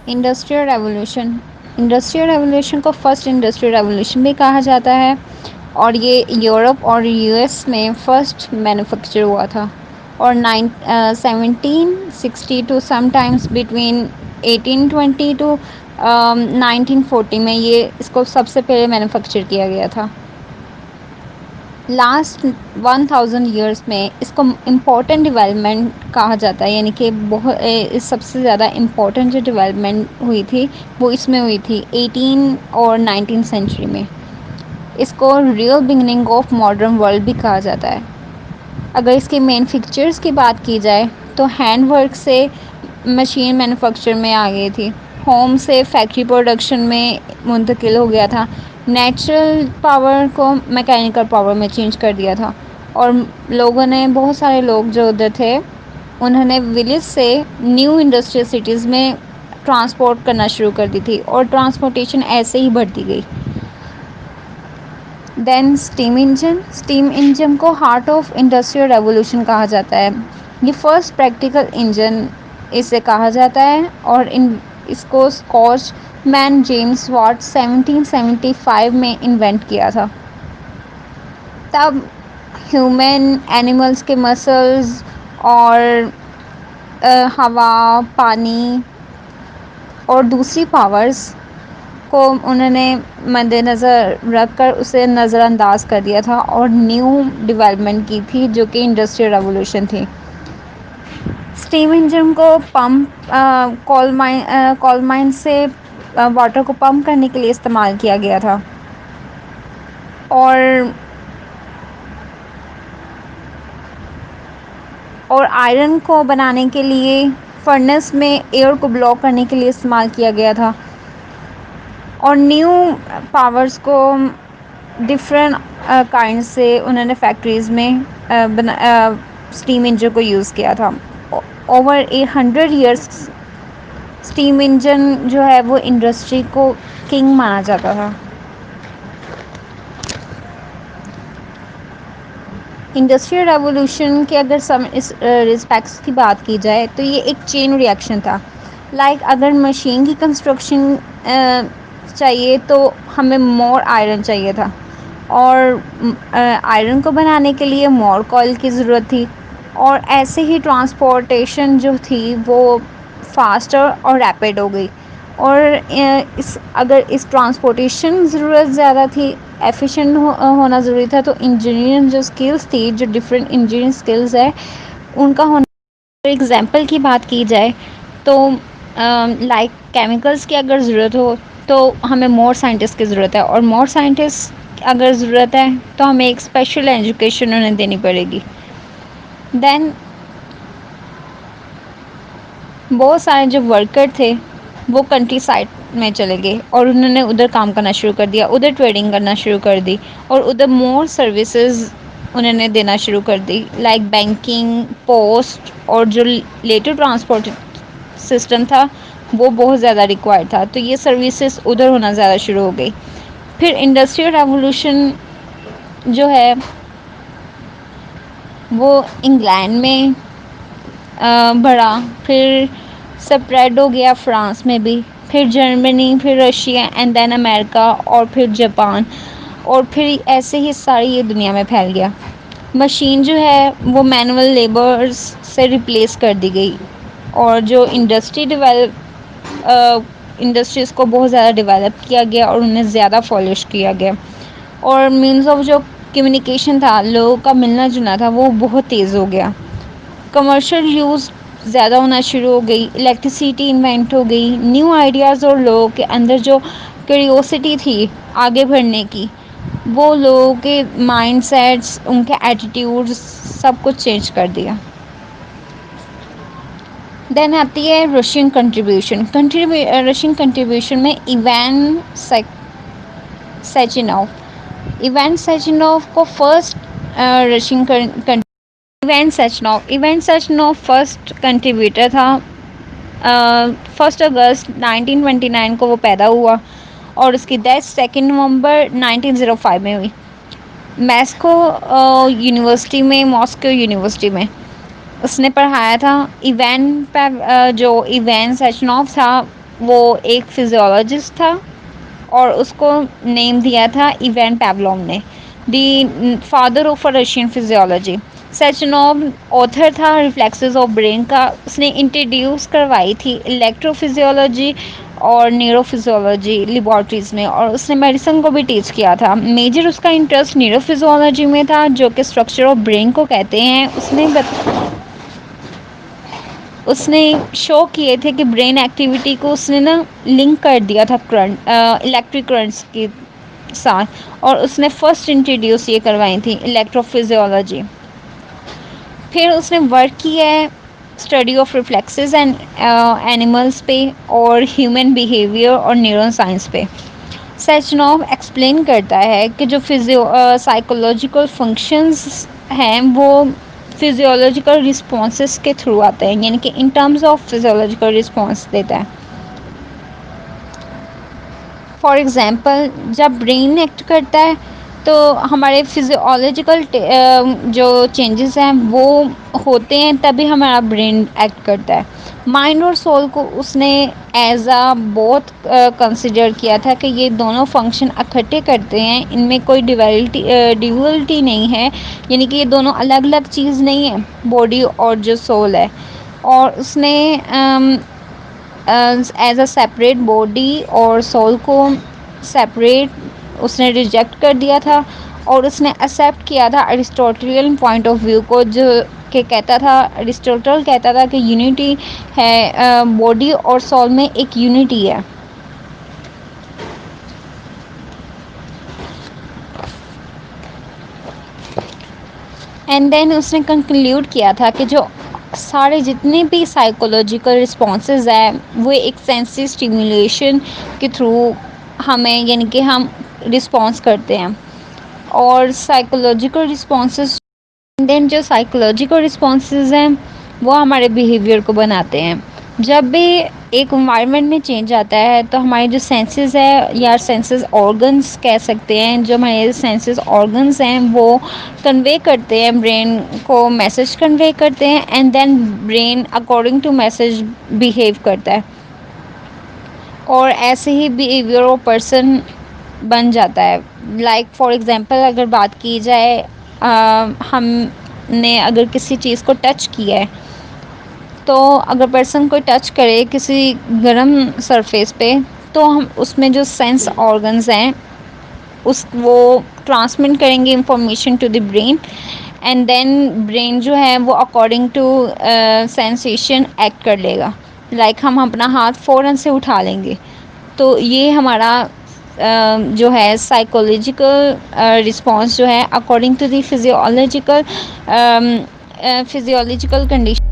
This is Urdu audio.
Industrial revolution. انڈسٹریل ریولیوشن کو فرسٹ انڈسٹریل ریولیوشن بھی کہا جاتا ہے، اور یہ یورپ اور یو ایس میں فرسٹ مینوفیکچر ہوا تھا، اور 1760 to some times between 1820 to 1940 میں یہ اس کو سب سے پہلے مینوفیکچر کیا گیا تھا. لاسٹ 1000 ایئرس میں اس کو امپورٹنٹ ڈیولپمنٹ کہا جاتا ہے، یعنی کہ سب سے زیادہ امپورٹنٹ جو ڈیولپمنٹ ہوئی تھی وہ اس میں ہوئی تھی 18 اور 19 سینچری میں. اس کو real beginning of modern world بھی کہا جاتا ہے. اگر اس کے مین فکچرز کی بات کی جائے تو ہینڈ ورک سے مشین مینوفیکچر میں آ گئی تھی، ہوم سے فیکٹری پروڈکشن میں منتقل ہو گیا تھا، نیچرل پاور کو میکینیکل پاور میں چینج کر دیا تھا، اور لوگوں نے بہت سارے لوگ جو ادھر تھے انہوں نے ولیج سے نیو انڈسٹریل سٹیز میں ٹرانسپورٹ کرنا شروع کر دی تھی، اور ٹرانسپورٹیشن ایسے ہی بڑھتی گئی. دین اسٹیم انجن کو ہارٹ آف انڈسٹریل ریولیوشن کہا جاتا ہے. یہ فرسٹ پریکٹیکل انجن اسے کہا جاتا ہے، اور اس کو اسکاچ مین جیمس واٹ 1775 میں انوینٹ کیا تھا. تب ہیومن اینیملس کے مسلز اور ہوا، پانی اور دوسری پاورز کو انہوں نے مد نظر رکھ کر اسے نظر انداز کر دیا تھا، اور نیو ڈیولپمنٹ کی تھی جو کہ انڈسٹریل ریولیوشن تھی. اسٹیم انجن کو پمپ کول مائن سے واٹر کو پمپ کرنے کے لیے استعمال کیا گیا تھا، اور آئرن کو بنانے کے لیے فرنس میں ایئر کو بلاک کرنے کے لیے استعمال کیا گیا تھا، اور نیو پاورز کو ڈفرینٹ کائنڈ سے انہوں نے فیکٹریز میں اسٹیم انجن کو یوز کیا تھا. اوور 100 ایئرس اسٹیم انجن جو ہے وہ انڈسٹری کو کنگ مانا جاتا تھا. انڈسٹریل ریولیوشن کے اگر رسپیکٹس کی بات کی جائے تو یہ ایک چین ری ایکشن تھا. اگر مشین کی کنسٹرکشن چاہیے تو ہمیں مور آئرن چاہیے تھا، اور آئرن کو بنانے کے لیے مور کوئل کی ضرورت تھی، اور ایسے ہی ٹرانسپورٹیشن جو تھی وہ فاسٹر اور ریپڈ ہو گئی. اور اگر اس ٹرانسپورٹیشن ضرورت زیادہ تھی، ایفیشینٹ ہونا ضروری تھا، تو انجینئرنگ جو اسکلس تھی، جو ڈفرینٹ انجینئرنگ اسکلز ہے ان کا ہونا. ایگزامپل کی بات کی جائے تو کیمیکلس کی اگر ضرورت ہو تو ہمیں مور سائنٹسٹ کی ضرورت ہے، اور مور سائنٹسٹ اگر ضرورت ہے تو ہمیں ایک اسپیشل ایجوکیشن انہیں دینی پڑے گی. دین بہت سارے جو ورکر تھے وہ کنٹری سائڈ میں چلے گئے، اور انہوں نے ادھر کام کرنا شروع کر دیا، ادھر ٹریڈنگ کرنا شروع کر دی، اور ادھر مور سروسز انہوں نے دینا شروع کر دی، بینکنگ، پوسٹ، اور جو لیٹر ٹرانسپورٹ سسٹم تھا وہ بہت زیادہ ریکوائرڈ تھا، تو یہ سروسز ادھر ہونا زیادہ شروع ہو گئی. پھر انڈسٹریل ریولیوشن جو ہے وہ انگلینڈ میں بڑھا، پھر سپریڈ ہو گیا فرانس میں بھی، پھر جرمنی، پھر رشیا، اینڈ دین امریکہ، اور پھر جاپان، اور پھر ایسے ہی ساری یہ دنیا میں پھیل گیا. مشین جو ہے وہ مینول لیبرز سے ریپلیس کر دی گئی، اور جو انڈسٹریز کو بہت زیادہ ڈیولپ کیا گیا، اور انہیں زیادہ پالش کیا گیا، اور مینز آف جو کمیونیکیشن تھا، لوگوں کا ملنا جلنا تھا، وہ بہت تیز ہو گیا. کمرشل یوز زیادہ ہونا شروع ہو گئی، الیکٹریسٹی انوینٹ ہو گئی، نیو آئیڈیاز، اور لوگوں کے اندر جو کیوریوسٹی تھی آگے بڑھنے کی، وہ لوگوں کے مائنڈ سیٹس، ان کے ایٹیٹیوڈس سب کچھ چینج کر دیا. دین آتی ہے رشین کنٹریبیوشن. رشین کنٹریبیوشن میں ایوان سیچنوف کو first Russian Ivan Sechenov first contributor تھا. 1 اگست 1929 کو وہ پیدا ہوا، اور اس کی ڈیتھ 2 نومبر 1905 میں ہوئی، ماسکو یونیورسٹی میں اس نے پڑھایا تھا. جو ایوان سیچنوف تھا وہ ایک فزیولوجسٹ تھا اور اس کو نیم دیا تھا ایوان پیولوم نے، the father of Russian physiology. Sechenov author تھا ریفلیکسز آف برین کا. اس نے انٹروڈیوس کروائی تھی الیکٹرو فزیولوجی اور نیورو فزیولوجی لیبارٹریز میں، اور اس نے میڈیسن کو بھی ٹیچ کیا تھا. میجر اس کا انٹرسٹ نیورو فزیولوجی میں تھا جو کہ اسٹرکچر آف برین کو کہتے ہیں. اس نے شو کیے تھے کہ برین ایکٹیویٹی کو اس نے نا لنک کر دیا تھا کرنٹ الیکٹرک کرنٹس کے ساتھ، اور اس نے فرسٹ انٹروڈیوس یہ کروائی تھی الیکٹرو فزیولوجی. پھر اس نے ورک کیا ہے study of reflexes and animals پہ اور ہیومن بیہیویئر اور نیورو سائنس پہ. سیچنوو ایکسپلین کرتا ہے کہ جو سائیکولوجیکل فنکشنز ہیں وہ فزیولوجیکل رسپانسز کے تھرو آتے ہیں، یعنی کہ in terms of physiological response دیتا ہے. فار ایگزامپل جب برین ایکٹ کرتا ہے تو ہمارے فزیولوجیکل جو چینجز ہیں وہ ہوتے ہیں، تبھی ہمارا برین ایکٹ کرتا ہے. مائنڈ اور سول کو اس نے ایز بہت کنسیڈر کیا تھا کہ یہ دونوں فنکشن اکٹھے کرتے ہیں، ان میں کوئی ڈیویلٹی نہیں ہے، یعنی کہ یہ دونوں الگ الگ چیز نہیں ہے باڈی اور جو سول ہے. اور اس نے ایز اے سیپریٹ باڈی اور سول کو سیپریٹ اس نے ریجیکٹ کر دیا تھا، اور اس نے ایکسیپٹ کیا تھا ارسطوٹلین پوائنٹ آف ویو کو، جو کہ کہتا تھا ارسطوٹل کہتا تھا کہ یونٹی ہے باڈی اور سول میں ایک یونٹی ہے. اینڈ دین اس نے کنکلیوڈ کیا تھا کہ جو سارے جتنے بھی سائیکولوجیکل رسپانسز ہیں وہ ایک سینسی اسٹیمولیشن کے تھرو ہمیں، یعنی کہ ہم رسپانس کرتے ہیں. اور سائیکولوجیکل رسپانسز دین جو سائیکولوجیکل رسپانسز ہیں وہ ہمارے بیہیویئر کو بناتے ہیں. جب بھی ایک انوائرمنٹ میں چینج آتا ہے تو ہمارے جو سینسز ہے یا سینسز آرگنس کہہ سکتے ہیں، جو ہمارے سینسز آرگنس ہیں وہ کنوے کرتے ہیں برین کو، میسج کنوے کرتے ہیں، and then brain according to message behave کرتا ہے. اور ایسے ہی بیہیویئر آف پرسن بن جاتا ہے. لائک فار ایگزامپل اگر بات کی جائے، ہم نے اگر کسی چیز کو ٹچ کیا ہے تو اگر پرسن کوئی ٹچ کرے کسی گرم سرفیس پہ تو ہم اس میں جو سینس آرگنز ہیں وہ ٹرانسمٹ کریں گے information to the brain, and then brain جو ہے وہ اکارڈنگ ٹو سینسیشن ایکٹ کر لے گا. لائک ہم اپنا ہاتھ فوراً سے اٹھا لیں گے. تو یہ ہمارا جو ہے سائیکولوجیکل رسپانس جو ہے according to the physiological condition